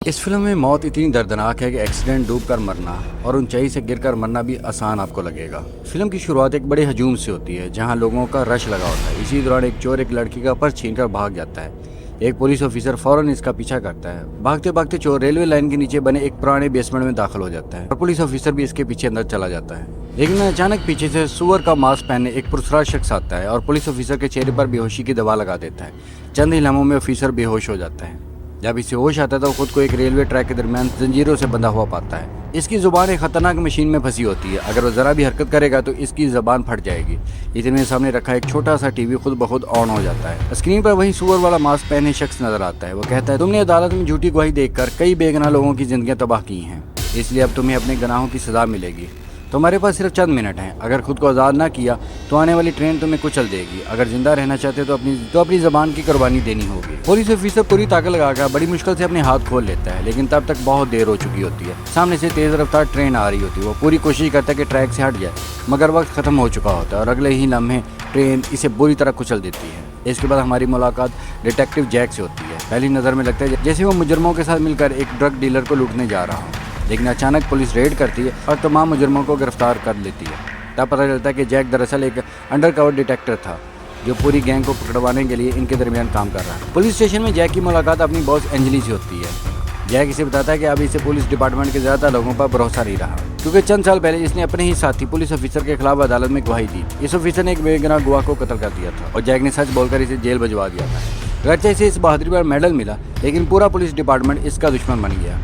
इस फिल्म में मौत इतनी दर्दनाक है कि एक्सीडेंट डूब कर मरना और ऊंचाई से गिरकर मरना भी आसान आपको लगेगा। फिल्म की शुरुआत एक बड़े हजूम से होती है जहां लोगों का रश लगा होता है। इसी दौरान एक चोर एक लड़की का पर्स छीनकर भाग जाता है। एक पुलिस ऑफिसर फौरन इसका पीछा करता है। भागते भागते चोर रेलवे लाइन के नीचे बने एक पुराने बेसमेंट में दाखिल हो जाता है और पुलिस ऑफिसर भी इसके पीछे अंदर चला जाता है। लेकिन अचानक पीछे से सुअर का मास्क पहने एक पुरस्कार शख्स आता है और पुलिस ऑफिसर के चेहरे पर बेहोशी की दवा लगा देता है। चंद ही लम्हों में ऑफिसर बेहोश हो जाता है। जब इसे होश आता है तो खुद को एक रेलवे ट्रैक के दरमियान जंजीरों से बंधा हुआ पाता है। इसकी जुबान एक खतरनाक मशीन में फंसी होती है। अगर वो जरा भी हरकत करेगा तो इसकी जबान फट जाएगी। इतने में सामने रखा एक छोटा सा टीवी खुद ब खुद ऑन हो जाता है। स्क्रीन पर वही सुअर वाला मास्क पहने शख्स नजर आता है। वो कहता है, तुमने अदालत में झूठी गवाही देकर कई बेगुनाह लोगों की जिंदगियां तबाह की हैं, इसलिए अब तुम्हें अपने गुनाहों की सजा मिलेगी। तुम्हारे पास सिर्फ चंद मिनट हैं। अगर खुद को आज़ाद ना किया तो आने वाली ट्रेन तुम्हें कुचल देगी। अगर जिंदा रहना चाहते तो अपनी ज़बान की कुर्बानी देनी होगी। पुलिस ऑफिसर पूरी ताकत लगाकर बड़ी मुश्किल से अपने हाथ खोल लेता है, लेकिन तब तक बहुत देर हो चुकी होती है। सामने से तेज़ रफ्तार ट्रेन आ रही होती है। वो पूरी कोशिश करता है कि ट्रैक से हट जाए, मगर वक्त ख़त्म हो चुका होता है और अगले ही लम्हे ट्रेन इसे बुरी तरह कुचल देती है। इसके बाद हमारी मुलाकात डिटेक्टिव जैक से होती है। पहली नज़र में लगता है जैसे वो मुजरमों के साथ मिलकर एक ड्रग डीलर को लूटने जा रहा हो, लेकिन अचानक पुलिस रेड करती है और तमाम मुजरमों को गिरफ्तार कर लेती है। तब पता चलता है कि जैक दरअसल एक अंडरकवर डिटेक्टर था जो पूरी गैंग को पकड़वाने के लिए इनके दरमियान काम कर रहा है। पुलिस स्टेशन में जैक की मुलाकात अपनी बॉस एंजली से होती है। जैक इसे बताता है कि अब इसे पुलिस डिपार्टमेंट के ज़्यादातर लोगों पर भरोसा नहीं रहा, क्योंकि चंद साल पहले इसने अपने ही साथी पुलिस ऑफिसर के खिलाफ अदालत में गवाही दी। इस ऑफिसर ने एक बेगुनाह गवाह को कत्ल कर दिया था और जैक ने सच बोलकर इसे जेल भिजवा दिया था। अगरचे इसे इस बहादुरी पर मेडल मिला, लेकिन पूरा पुलिस डिपार्टमेंट इसका दुश्मन बन गया।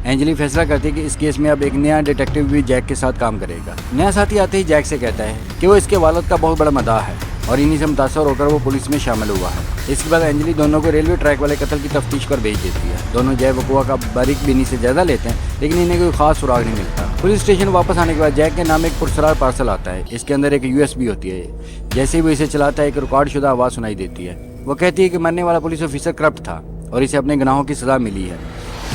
एंजली फैसला करती है कि इस केस में अब एक नया डिटेक्टिव भी जैक के साथ काम करेगा। नया साथी आते ही जैक से कहता है कि वो इसके वालिद का बहुत बड़ा मदाह है और इन्हीं से मुतासर होकर वो पुलिस में शामिल हुआ है। इसके बाद एंजली दोनों को रेलवे ट्रैक वाले कत्ल की तफ्तीश पर भेज देती है। दोनों जय वकुआ का बारीक बीनी से जायजा लेते हैं, लेकिन इन्हें कोई खास सुराग नहीं मिलता। पुलिस स्टेशन वापस आने के बाद जैक के नाम एक पुरस्कार पार्सल आता है। इसके अंदर एक USB होती है। जैसे ही वो इसे चलाता है एक रिकॉर्ड शुदा आवाज़ सुनाई देती है। वो कहती है कि मरने वाला पुलिस ऑफिसर करप्ट था और इसे अपने गुनाहों की सज़ा मिली है,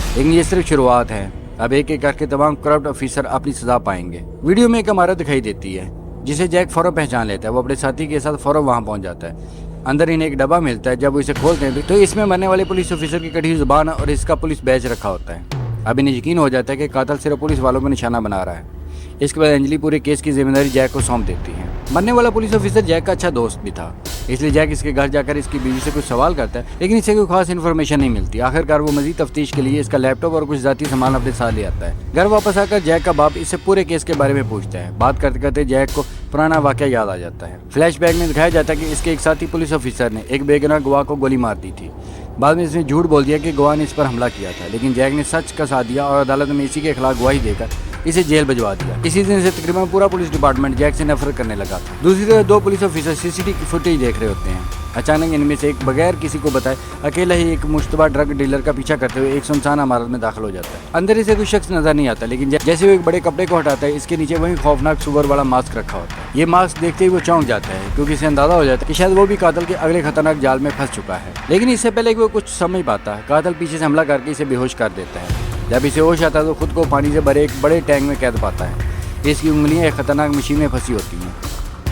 लेकिन ये सिर्फ शुरुआत है। अब एक एक करके तमाम करप्ट ऑफिसर अपनी सजा पाएंगे। वीडियो में एक इमारत दिखाई देती है जिसे जैक फौरन पहचान लेता है। वो अपने साथी के साथ फौरन वहां पहुंच जाता है। अंदर इन्हें एक डब्बा मिलता है। जब वो इसे खोलते हैं तो इसमें मरने वाले पुलिस ऑफिसर की कटी हुई जुबान और इसका पुलिस बैच रखा होता है। अब इन्हें यकीन हो जाता है कि कातिल सिर्फ पुलिस वालों को निशाना बना रहा है। इसके बाद अंजलि पूरे केस की जिम्मेदारी जैक को सौंप देती है। मरने वाला पुलिस ऑफिसर जैक का अच्छा दोस्त भी था, इसलिए जैक इसके घर जाकर इसकी बीवी से कुछ सवाल करता है, लेकिन इसे कोई खास इन्फॉर्मेशन नहीं मिलती। आखिरकार वो मजीद तफ्तीश के लिए इसका लैपटॉप और कुछ जाती सामान अपने साथ ले आता है। घर वापस आकर जैक का बाप इससे पूरे केस के बारे में पूछता है। बात करते करते जैक को पुराना वाकया याद आ जाता है। फ्लैशबैक में दिखाया जाता है कि इसके एक साथी पुलिस ऑफिसर ने एक बेगुनाह गवाह को गोली मार दी थी। बाद में इसने झूठ बोल दिया कि गवाह ने इस पर हमला किया था, लेकिन जैक ने सच का साथ दिया और अदालत में इसी के खिलाफ गवाही देकर इसे जेल भिजवा दिया। इसी दिन से तकरीबन पूरा पुलिस डिपार्टमेंट जैक से नफरत करने लगा था। दूसरी तरफ दो पुलिस ऑफिसर CCTV फुटेज देख रहे होते हैं। अचानक इनमें से एक बगैर किसी को बताए अकेला ही एक मुश्तबा ड्रग डीलर का पीछा करते हुए एक सुनसान इमारत में दाखिल हो जाता है। अंदर इसे कोई शख्स नजर नहीं आता, लेकिन जैसे वो एक बड़े कपड़े को हटाता है इसके नीचे वही खौफनाक सुअर वाला मास्क रखा होता है। ये मास्क देखते ही वो चौंक जाता है, क्योंकि इसे अंदाजा हो जाता है कि शायद वो भी कातिल के अगले खतरनाक जाल में फंस चुका है। लेकिन इससे पहले कि वो कुछ समझ पाता, कातिल पीछे से हमला करके इसे बेहोश कर देता है। जब इसे होश आता है तो खुद को पानी से भरे एक बड़े टैंक में कैद पाता है। इसकी उंगलियां एक खतरनाक मशीन में फंसी होती हैं,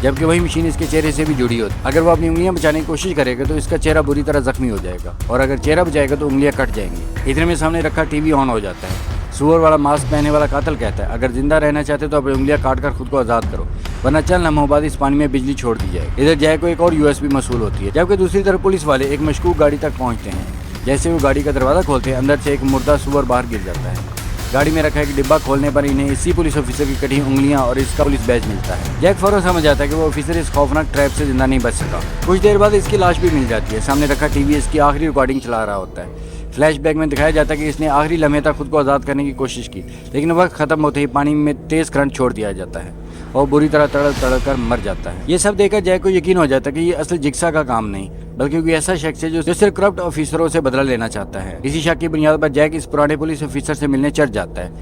जबकि वही मशीन इसके चेहरे से भी जुड़ी होती है। अगर वो अपनी उंगलियां बचाने की कोशिश करेगा तो इसका चेहरा बुरी तरह जख्मी हो जाएगा, और अगर चेहरा बचाएगा तो उंगलियां कट जाएंगी। इतने में सामने रखा TV ऑन हो जाता है। सुअर वाला मास्क पहने वाला कातिल कहता है, अगर जिंदा रहना चाहते तो अपनी उंगलियां काट कर खुद को आज़ाद करो, वरना चंद लम्हों बाद इस पानी में बिजली छोड़ दी जाएगी। इधर जैक को एक और USB मसूल होती है, जबकि दूसरी तरफ पुलिस वाले एक मशकूक गाड़ी तक पहुँचते हैं। जैसे वो गाड़ी का दरवाज़ा खोलते हैं, अंदर से एक मुर्दा सुअर बाहर गिर जाता है। गाड़ी में रखा एक डिब्बा खोलने पर इन्हें इसी पुलिस ऑफिसर की कटी उंगलियां और इसका पुलिस बैच मिलता है। जैक फौरन समझ जाता है कि वो ऑफिसर इस खौफनाक ट्रैप से जिंदा नहीं बच सका। कुछ देर बाद इसकी लाश भी मिल जाती है। सामने रखा TV इसकी आखिरी रिकॉर्डिंग चला रहा होता है। फ्लैशबैक में दिखाया जाता है कि इसने आखिरी लम्हे तक खुद को आज़ाद करने की कोशिश की, लेकिन वक्त खत्म होते ही पानी में तेज करंट छोड़ दिया जाता है और बुरी तरह तड़प कर मर जाता है। ये सब देखकर जैक को यकीन हो जाता है कि ये असल जिक्सा का काम नहीं, बल्कि कोई ऐसा शख्स है जो सिर्फ करप्ट ऑफिसरों से बदला लेना चाहता है। इसी शक की बुनियाद पर जैक इस पुराने पुलिस ऑफिसर से मिलने चढ़ जाता है,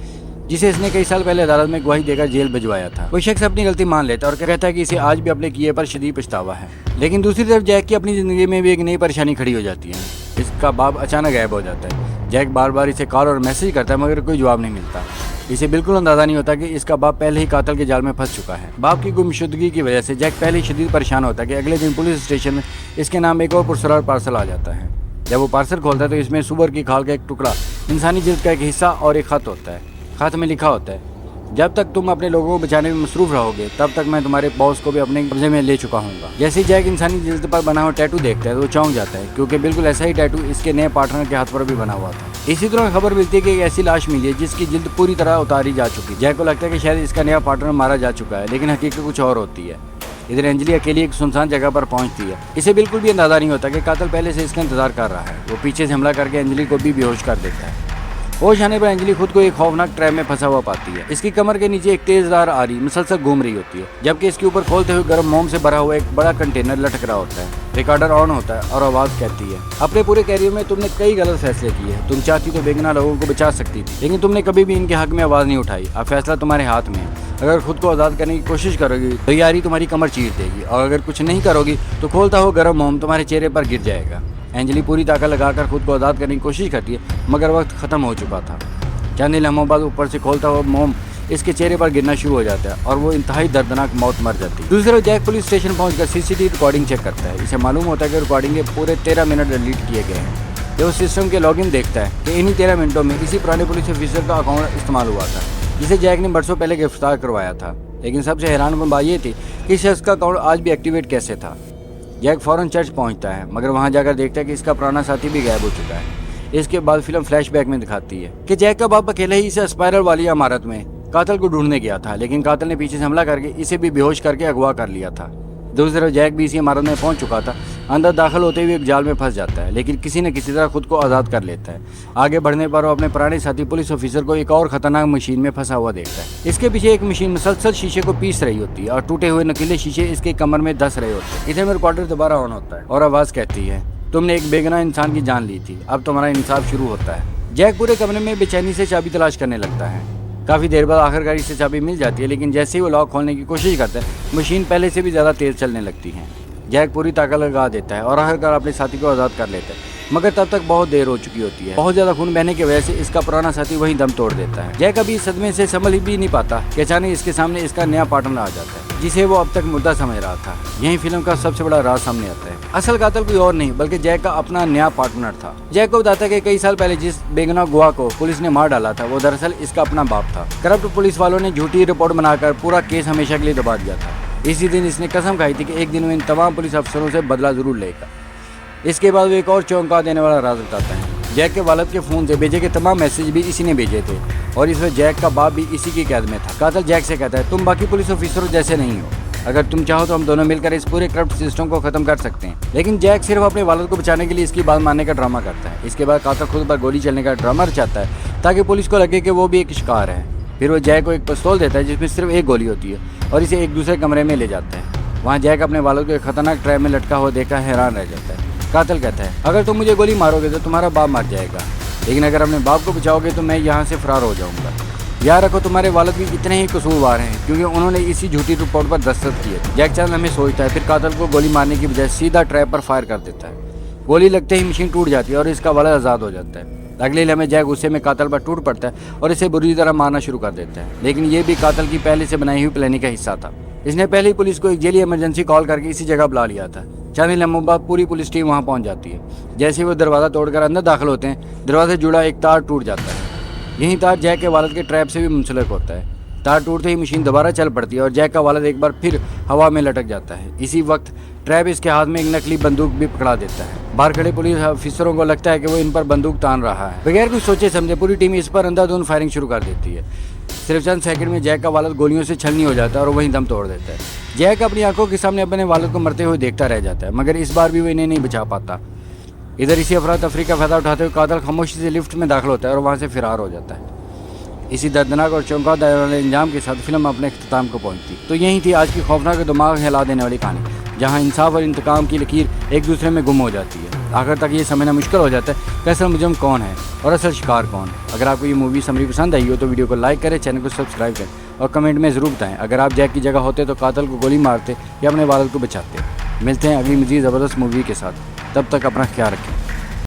जिसे इसने कई साल पहले अदालत में गवाही देकर जेल भिजवाया था। वो शख्स अपनी गलती मान लेता है और कहता है कि इसे आज भी अपने किए पर शदीद पछतावा है। लेकिन दूसरी तरफ जैक की अपनी जिंदगी में भी एक नई परेशानी खड़ी हो जाती है। इसका बाप अचानक गायब हो जाता है। जैक बार बार इसे कॉल और मैसेज करता है, मगर कोई जवाब नहीं मिलता। इसे बिल्कुल अंदाजा नहीं होता कि इसका बाप पहले ही कातिल के जाल में फंस चुका है। बाप की गुमशुदगी की वजह से जैक पहले ही शदीद परेशान होता है कि अगले दिन पुलिस स्टेशन में इसके नाम एक और पुरस्कार पार्सल आ जाता है। جب وہ پارسل کھولتا ہے تو اس میں سور کی کھال کا ایک ٹکڑا، انسانی جلد کا ایک حصہ اور ایک خط ہوتا ہے۔ خط میں لکھا ہوتا ہے، جب تک تم اپنے لوگوں کو بچانے میں مصروف رہو گے تب تک میں تمہارے باس کو بھی اپنے قبضے میں لے چکا ہوں گا۔ جیسے ہی جیک انسانی جلد پر بنا ہوا ٹیٹو دیکھتا ہے تو وہ چونک جاتا ہے، کیونکہ بالکل ایسا ہی ٹیٹو اس کے نئے پارٹنر کے ہاتھ پر بھی بنا ہوا تھا۔ اسی طرح خبر ملتی ہے کہ ایک ایسی لاش ملی ہے جس کی جلد پوری طرح اتاری جا چکی۔ جیک کو لگتا ہے کہ شاید اس کا نیا پارٹنر مارا جا چکا ہے، لیکن حقیقت کچھ اور ہوتی ہے۔ ادھر انجلی اکیلی ایک سنسان جگہ پر پہنچتی ہے۔ اسے بالکل بھی اندازہ نہیں ہوتا کہ قاتل پہلے سے اس کا انتظار کر رہا ہے۔ وہ پیچھے سے حملہ کر کے انجلی کو بھی بے ہوش کر دیتا ہے۔ ہوش آنے پر انجلی خود کو ایک خوفناک ٹریپ میں پھنسا ہوا پاتی ہے۔ اس کی کمر کے نیچے ایک تیز دھار آری مسلسل گھوم رہی ہوتی ہے، جبکہ اس کے اوپر کھولتے ہوئے گرم موم سے بھرا ہوا ایک بڑا کنٹینر لٹک رہا ہوتا ہے۔ ریکارڈر آن ہوتا ہے اور آواز کہتی ہے، اپنے پورے کیریئر میں تم نے کئی غلط فیصلے کیے ہیں۔ تم چاہتی تو بے گناہ لوگوں کو بچا سکتی تھی، لیکن تم نے کبھی بھی ان کے حق میں آواز نہیں اٹھائی۔ اب فیصلہ تمہارے ہاتھ میں ہے۔ اگر خود کو آزاد کرنے کی کوشش کرو گی تو یاری تمہاری کمر چیر دے گی، اور اگر کچھ نہیں کرو گی تو کھولتا ہوا گرم موم تمہارے چہرے پر گر جائے گا۔ انجلی پوری طاقت لگا کر خود کو آزاد کرنے کی کوشش کرتی ہے، مگر وقت ختم ہو چکا تھا۔ چند لمحوں بعد اوپر سے کھولتا ہوا موم اس کے چہرے پر گرنا شروع ہو جاتا ہے اور وہ انتہائی دردناک موت مر جاتی ہے۔ دوسری طرف جیک پولیس اسٹیشن پہنچ کر CCTV ریکارڈنگ چیک کرتا ہے۔ اسے معلوم ہوتا ہے کہ ریکارڈنگ کے پورے 13 منٹ ڈیلیٹ کیے گئے ہیں۔ جب وہ سسٹم کے لاگ ان دیکھتا ہے کہ انہی 13 منٹوں میں اسی پرانے پولیس آفیسر کا اکاؤنٹ استعمال ہوا تھا جسے جیک نے برسوں پہلے گرفتار کروایا تھا۔ لیکن سب سے حیران کن بات یہ تھی کہ اس شخص کا اکاؤنٹ آج بھی ایکٹیویٹ کیسے تھا۔ جیک فوراً چرچ پہنچتا ہے، مگر وہاں جا کر دیکھتا ہے کہ اس کا پرانا ساتھی بھی غائب ہو چکا ہے۔ اس کے بعد فلم فلیش بیک میں دکھاتی ہے کہ جیک کا باپ اکیلے ہی اسے اسپائرل والی عمارت میں قاتل کو ڈھونڈنے گیا تھا، لیکن قاتل نے پیچھے سے حملہ کر کے اسے بھی بے ہوش کر کے اغوا کر لیا تھا۔ دوسری طرف جیک بھی اسی عمارت میں پہنچ چکا تھا۔ اندر داخل ہوتے ہوئے ایک جال میں پھنس جاتا ہے، لیکن کسی نہ کسی طرح خود کو آزاد کر لیتا ہے۔ آگے بڑھنے پر وہ اپنے پرانے ساتھی پولیس آفیسر کو ایک اور خطرناک مشین میں پھنسا ہوا دیکھتا ہے۔ اس کے پیچھے ایک مشین مسلسل شیشے کو پیس رہی ہوتی ہے اور ٹوٹے ہوئے نکیلے شیشے اس کے کمر میں دس رہے ہوتے ہیں۔ ادھر میں ریکارڈر دوبارہ آن ہوتا ہے اور آواز کہتی ہے، تم نے ایک بے گناہ انسان کی جان لی تھی، اب تمہارا انصاف شروع ہوتا ہے۔ جیک پورے کمرے میں بے چینی سے چابی تلاش کرنے لگتا ہے۔ کافی دیر بعد آخرکار اسے چابی مل جاتی ہے، لیکن جیسے ہی وہ لاک کھولنے کی کوشش کرتا ہے مشین پہلے سے بھی زیادہ تیز چلنے لگتی ہے۔ جیک پوری طاقت لگا دیتا ہے اور آخرکار اپنے ساتھی کو آزاد کر لیتا ہے، مگر تب تک بہت دیر ہو چکی ہوتی ہے۔ بہت زیادہ خون بہنے کی وجہ سے اس کا پرانا ساتھی وہیں دم توڑ دیتا ہے۔ جیک ابھی اس صدمے سے سنبھل بھی نہیں پاتا کہ اچانک اس کے سامنے اس کا نیا پارٹنر آ جاتا ہے جسے وہ اب تک مردہ سمجھ رہا تھا۔ یہی فلم کا سب سے بڑا راز سامنے آتا ہے۔ اصل قاتل کوئی اور نہیں بلکہ جیک کا اپنا نیا پارٹنر تھا۔ جیک کو بتاتا ہے کہ کئی سال پہلے جس بے گناہ گواہ کو پولیس نے مار ڈالا تھا وہ دراصل اس کا اپنا باپ تھا۔ کرپٹ پولیس والوں نے جھوٹی رپورٹ بنا کر پورا کیس ہمیشہ کے لیے دبا دیا تھا۔ اسی دن اس نے قسم کھائی تھی کہ ایک دن وہ ان تمام پولیس افسروں سے بدلہ ضرور لے گا۔ اس کے بعد وہ ایک اور چونکا دینے والا راز بتاتا ہے۔ جیک کے والد کے فون سے بھیجے گئے تمام میسیج بھی اسی نے بھیجے تھے اور اس وقت جیک کا باپ بھی اسی کی قید میں تھا۔ قاتل جیک سے کہتا ہے، تم باقی پولیس آفیسروں جیسے نہیں ہو، اگر تم چاہو تو ہم دونوں مل کر اس پورے کرپٹ سسٹم کو ختم کر سکتے ہیں۔ لیکن جیک صرف اپنے والد کو بچانے کے لیے اس کی بات ماننے کا ڈرامہ کرتا ہے۔ اس کے بعد قاتل خود پر گولی چلنے کا ڈرامہ رچاتا ہے تاکہ پولیس کو لگے کہ وہ بھی ایک شکار ہے۔ پھر وہ جیک کو ایک پستول دیتا ہے جس میں صرف ایک گولی ہوتی ہے اور اسے ایک دوسرے کمرے میں لے جاتا ہے۔ وہاں جیک اپنے والد کو ایک خطرناک ٹریپ میں لٹکا ہوا دیکھ کر حیران رہ جاتا ہے۔ قاتل کہتا ہے، اگر تم مجھے گولی مارو گے تو تمہارا باپ مر جائے گا، لیکن اگر اپنے باپ کو بچاؤ گے تو میں یہاں سے فرار ہو جاؤں گا۔ یاد رکھو تمہارے والد بھی اتنے ہی قصوروار ہیں کیونکہ انہوں نے اسی جھوٹی رپورٹ پر دستخط کیے۔ جیک چند لمحے سوچتا ہے، پھر قاتل کو گولی مارنے کی بجائے سیدھا ٹریپ پر فائر کر دیتا ہے۔ گولی لگتے ہی مشین ٹوٹ جاتی ہے اور اس کا والد آزاد ہو جاتا ہے۔ اگلے لمحے جیک غصے میں قاتل پر ٹوٹ پڑتا ہے اور اسے بری طرح مارنا شروع کر دیتا ہے، لیکن یہ بھی قاتل کی پہلے سے بنائی ہوئی پلاننگ کا حصہ تھا۔ اس نے پہلے ہی پولیس کو ایک ذیلی ایمرجنسی کال کر کے اسی جگہ بلا لیا تھا۔ چند لمحوں بعد پوری پولیس ٹیم وہاں پہنچ جاتی ہے۔ جیسے ہی وہ دروازہ توڑ کر اندر داخل ہوتے ہیں، دروازے جڑا ایک تار ٹوٹ جاتا ہے۔ یہی تار جیک کے والد کے ٹریپ سے بھی منسلک ہوتا ہے۔ تار ٹوٹتے ہی مشین دوبارہ چل پڑتی ہے اور جیک کا والد ایک بار پھر ہوا میں لٹک جاتا ہے۔ اسی وقت ٹریپ اس کے ہاتھ میں ایک نکلی بندوق بھی پکڑا دیتا ہے۔ باہر کھڑے پولیس افسروں کو لگتا ہے کہ وہ ان پر بندوق تان رہا ہے۔ بغیر کچھ سوچے سمجھے پوری ٹیم اس پر اندھا دھند فائرنگ شروع کر دیتی ہے۔ صرف چند سیکنڈ میں جیک کا والد گولیوں سے چھلنی ہو جاتا ہے اور وہیں دم توڑ دیتا ہے۔ جیک اپنی آنکھوں کے سامنے اپنے والد کو مرتے ہوئے دیکھتا رہ جاتا ہے، مگر اس بار بھی وہ انہیں نہیں بچا پاتا۔ ادھر اسی افراتفری کا فائدہ اٹھاتے ہوئے قاتل خاموشی سے لفٹ میں داخل ہوتا ہے اور وہاں سے فرار ہو جاتا ہے۔ اسی دردناک اور چونکا دینے والے انجام کے ساتھ فلم اپنے اختتام کو پہنچتی۔ تو یہی تھی آج کی خوفناک اور دماغ ہلا دینے والی کہانی، جہاں انصاف اور انتقام کی لکیر ایک دوسرے میں گم ہو جاتی ہے۔ آخر تک یہ سمجھنا مشکل ہو جاتا ہے کہ اصل مجرم کون ہے اور اصل شکار کون۔ اگر آپ کو یہ مووی سمری پسند آئی ہو تو ویڈیو کو لائک کریں، چینل کو سبسکرائب کریں اور کمنٹ میں ضرور بتائیں اگر آپ جیک کی جگہ ہوتے تو قاتل کو گولی مارتے یا اپنے والد کو بچاتے۔ ملتے ہیں اگلی مزید زبردست مووی کے ساتھ، تب تک اپنا خیال رکھیں۔